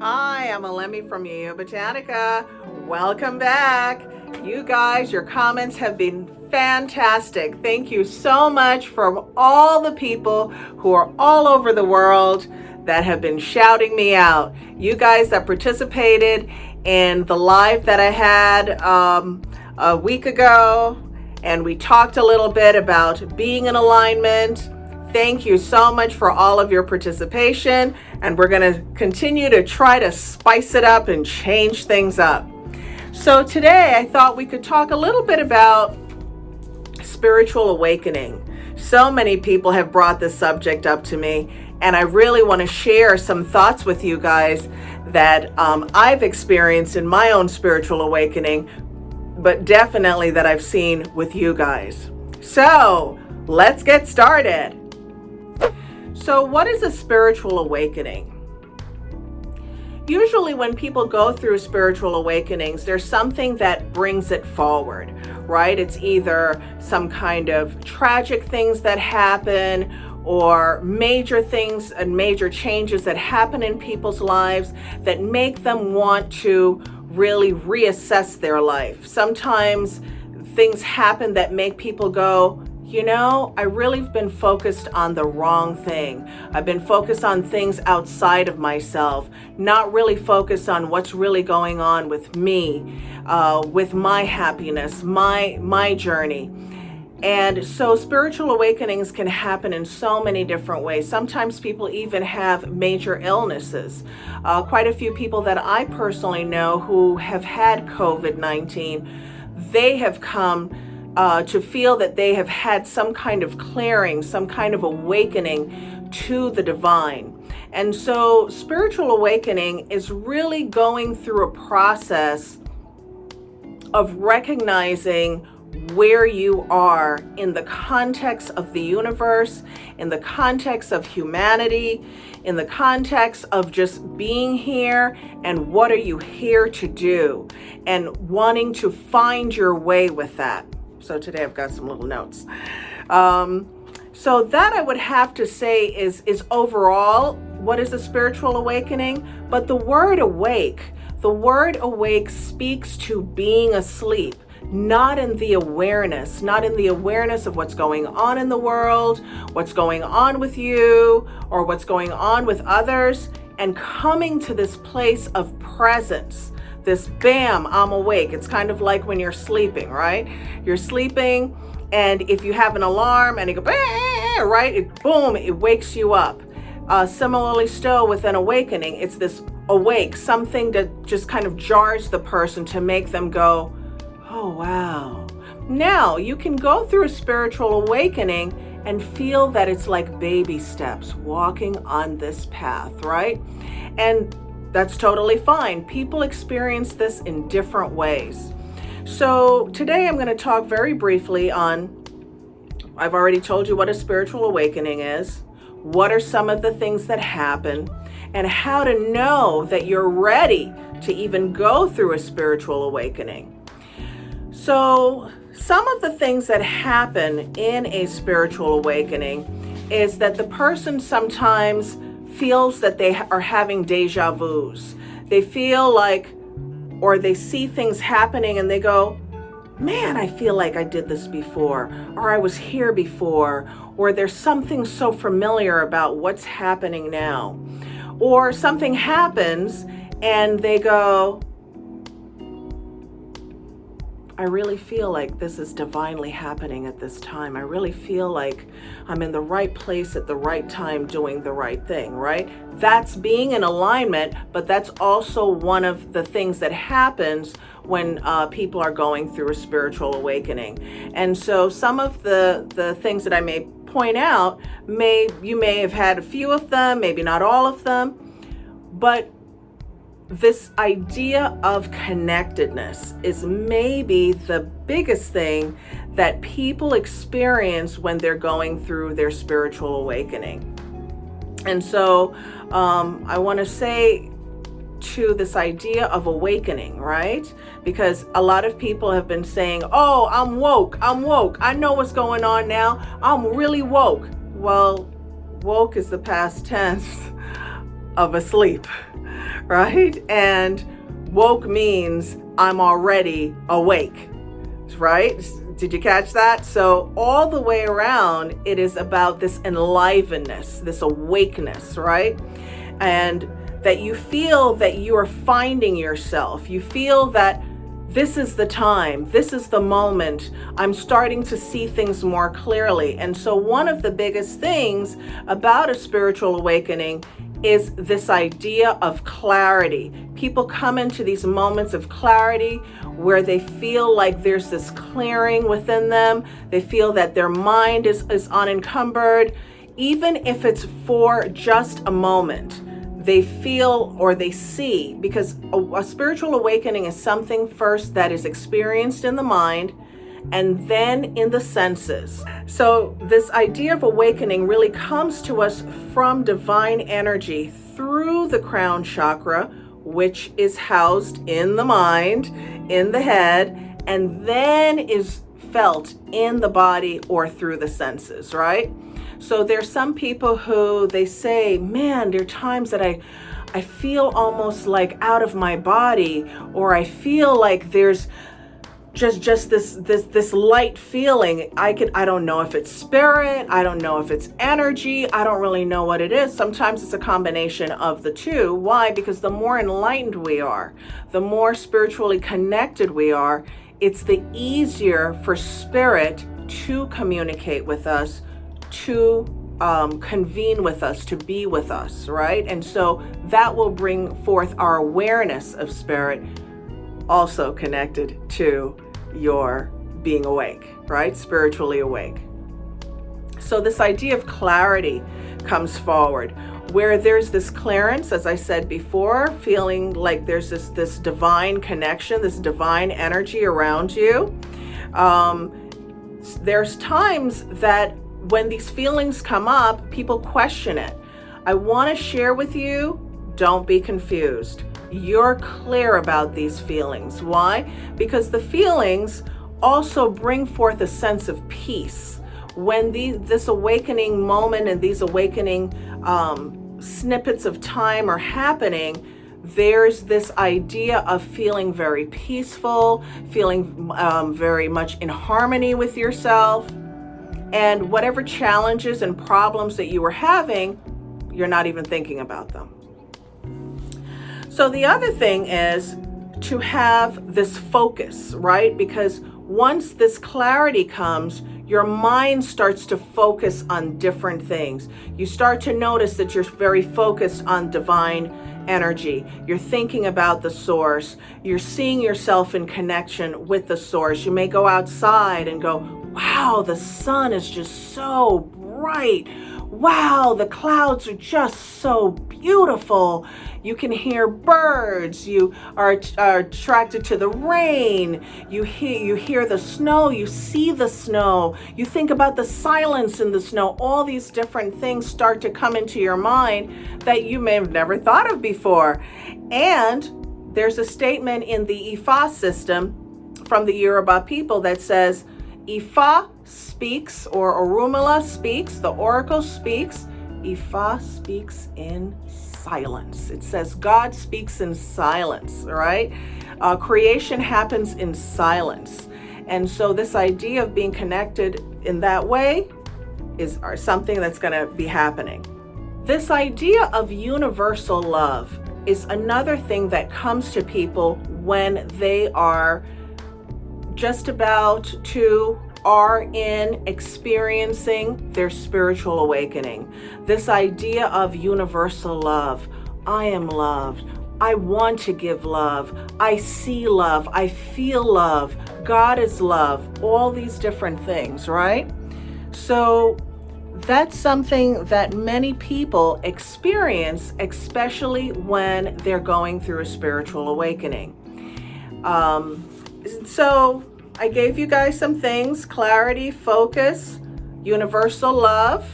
Hi, I'm Alemi from Yeyeo Botanica. Welcome back. You guys, your comments have been fantastic. Thank you so much from all the people who are all over the world that have been shouting me out. You guys that participated in the live that I had a week ago, and we talked a little bit about being in alignment. Thank you so much for all of your participation, and we're going to continue to try to spice it up and change things up. So today I thought we could talk a little bit about spiritual awakening. So many people have brought this subject up to me, and I really want to share some thoughts with you guys that I've experienced in my own spiritual awakening, but definitely that I've seen with you guys. So let's get started. So what is a spiritual awakening? Usually when people go through spiritual awakenings, there's something that brings it forward, right? It's either some kind of tragic things that happen, or major things and major changes that happen in people's lives that make them want to really reassess their life. Sometimes things happen that make people go, you know, I really have been focused on the wrong thing. I've been focused on things outside of myself, not really focused on what's really going on with me, with my happiness, my journey. And so spiritual awakenings can happen in so many different ways. Sometimes people even have major illnesses. Quite a few people that I personally know who have had COVID-19, they have come to feel that they have had some kind of clearing, some kind of awakening to the divine. And so spiritual awakening is really going through a process of recognizing where you are in the context of the universe, in the context of humanity, in the context of just being here, and what are you here to do, and wanting to find your way with that. So today I've got some little notes. So that I would have to say is overall, what is a spiritual awakening? But the word awake speaks to being asleep, not in the awareness of what's going on in the world, what's going on with you, or what's going on with others, and coming to this place of presence. This bam, I'm awake. It's kind of like when you're sleeping, right? You're sleeping, and if you have an alarm and it goes, right? Boom, it wakes you up. Similarly still with an awakening, it's this awake, something that just kind of jars the person to make them go, oh, wow. Now you can go through a spiritual awakening and feel that it's like baby steps, walking on this path, right? And that's totally fine. People experience this in different ways. So today I'm going to talk very briefly on, I've already told you what a spiritual awakening is, what are some of the things that happen, and how to know that you're ready to even go through a spiritual awakening. So some of the things that happen in a spiritual awakening is that the person sometimes feels that they are having deja vus. They feel like, or they see things happening and they go, man, I feel like I did this before, or I was here before, or there's something so familiar about what's happening now. Or something happens and they go, I really feel like this is divinely happening at this time. I really feel like I'm in the right place at the right time doing the right thing, right? That's being in alignment, but that's also one of the things that happens when people are going through a spiritual awakening. And so some of the things that I may point out, you may have had a few of them, maybe not all of them, but this idea of connectedness is maybe the biggest thing that people experience when they're going through their spiritual awakening. And so I want to say to this idea of awakening, right? Because a lot of people have been saying, oh, I'm woke. I know what's going on now. I'm really woke. Well, woke is the past tense of asleep. right? And woke means I'm already awake, right? Did you catch that? So all the way around, it is about this enlivenedness, this awakeness, right? And that you feel that you are finding yourself. You feel that this is the time, this is the moment. I'm starting to see things more clearly. And so one of the biggest things about a spiritual awakening is this idea of clarity. People come into these moments of clarity where they feel like there's this clearing within them. They feel that their mind is unencumbered, even if it's for just a moment. They feel or they see, because a spiritual awakening is something first that is experienced in the mind and then in the senses. So this idea of awakening really comes to us from divine energy through the crown chakra, which is housed in the mind, in the head, and then is felt in the body or through the senses, right? So there's some people who they say, man, there are times that I feel almost like out of my body, or I feel like there's just this light feeling. I don't know if it's spirit, I don't know if it's energy, I don't really know what it is. Sometimes it's a combination of the two. Why? Because the more enlightened we are, the more spiritually connected we are, it's the easier for spirit to communicate with us, to convene with us, to be with us, right? And so that will bring forth our awareness of spirit, also connected to your being awake, right? Spiritually awake. So this idea of clarity comes forward, where there's this clearance, as I said before, feeling like there's this divine connection, this divine energy around you. There's times that when these feelings come up, people question it. I want to share with you, don't be confused. You're clear about these feelings. Why? Because the feelings also bring forth a sense of peace. When this awakening moment and these awakening snippets of time are happening, there's this idea of feeling very peaceful, feeling very much in harmony with yourself. And whatever challenges and problems that you were having, you're not even thinking about them. So the other thing is to have this focus, right? Because once this clarity comes, your mind starts to focus on different things. You start to notice that you're very focused on divine energy. You're thinking about the source. You're seeing yourself in connection with the source. You may go outside and go, wow, the sun is just so bright. Wow, the clouds are just so beautiful. You can hear birds. You are attracted to the rain. You hear the snow. You see the snow. You think about the silence in the snow. All these different things start to come into your mind that you may have never thought of before. And there's a statement in the Ifa system from the Yoruba people that says, Ifa speaks, or Orunmila speaks, the oracle speaks. Ifa speaks in silence. It says God speaks in silence, right? Creation happens in silence. And so this idea of being connected in that way is something that's going to be happening. This idea of universal love is another thing that comes to people when they are just about to are in experiencing their spiritual awakening. This idea of universal love. I am loved. I want to give love. I see love. I feel love. God is love. All these different things, right? So that's something that many people experience, especially when they're going through a spiritual awakening. So I gave you guys some things: clarity, focus, universal love.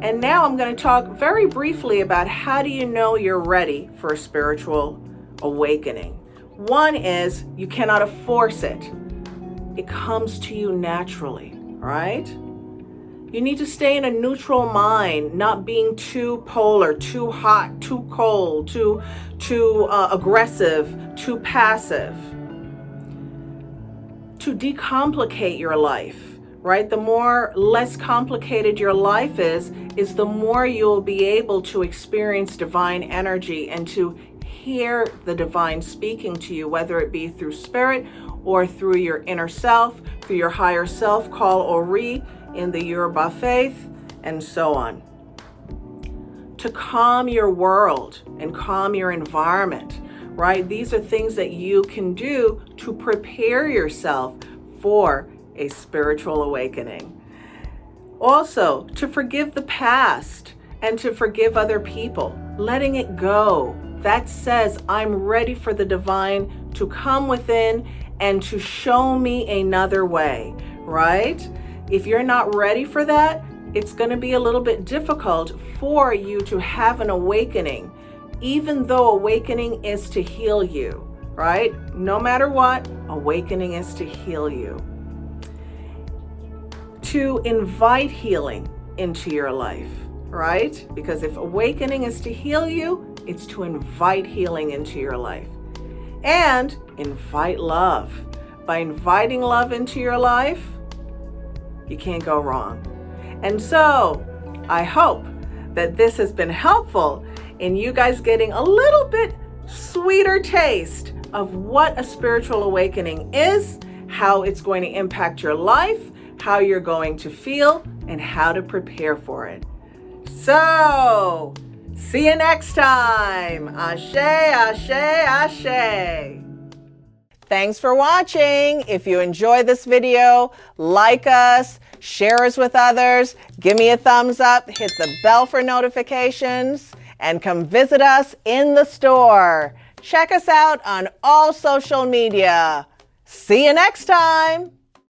And now I'm going to talk very briefly about how do you know you're ready for a spiritual awakening. One is you cannot force it. It comes to you naturally, right? You need to stay in a neutral mind, not being too polar, too hot, too cold, too aggressive, too passive. To decomplicate your life, right? The less complicated your life is the more you'll be able to experience divine energy and to hear the divine speaking to you, whether it be through spirit or through your inner self, through your higher self, call Ori in the Yoruba faith, and so on. To calm your world and calm your environment, right? These are things that you can do to prepare yourself for a spiritual awakening. Also, to forgive the past and to forgive other people, letting it go. That says, I'm ready for the divine to come within and to show me another way, right? If you're not ready for that, it's going to be a little bit difficult for you to have an awakening, even though awakening is to heal you, right? No matter what, awakening is to heal you. To invite healing into your life, right? Because if awakening is to heal you, it's to invite healing into your life. And invite love. By inviting love into your life, you can't go wrong. And so I hope that this has been helpful in you guys getting a little bit sweeter taste of what a spiritual awakening is, how it's going to impact your life, how you're going to feel, and how to prepare for it. So, see you next time. Ashe, ashe, ashe. Thanks for watching. If you enjoyed this video, like us, share us with others, give me a thumbs up, hit the bell for notifications, and come visit us in the store. Check us out on all social media. See you next time.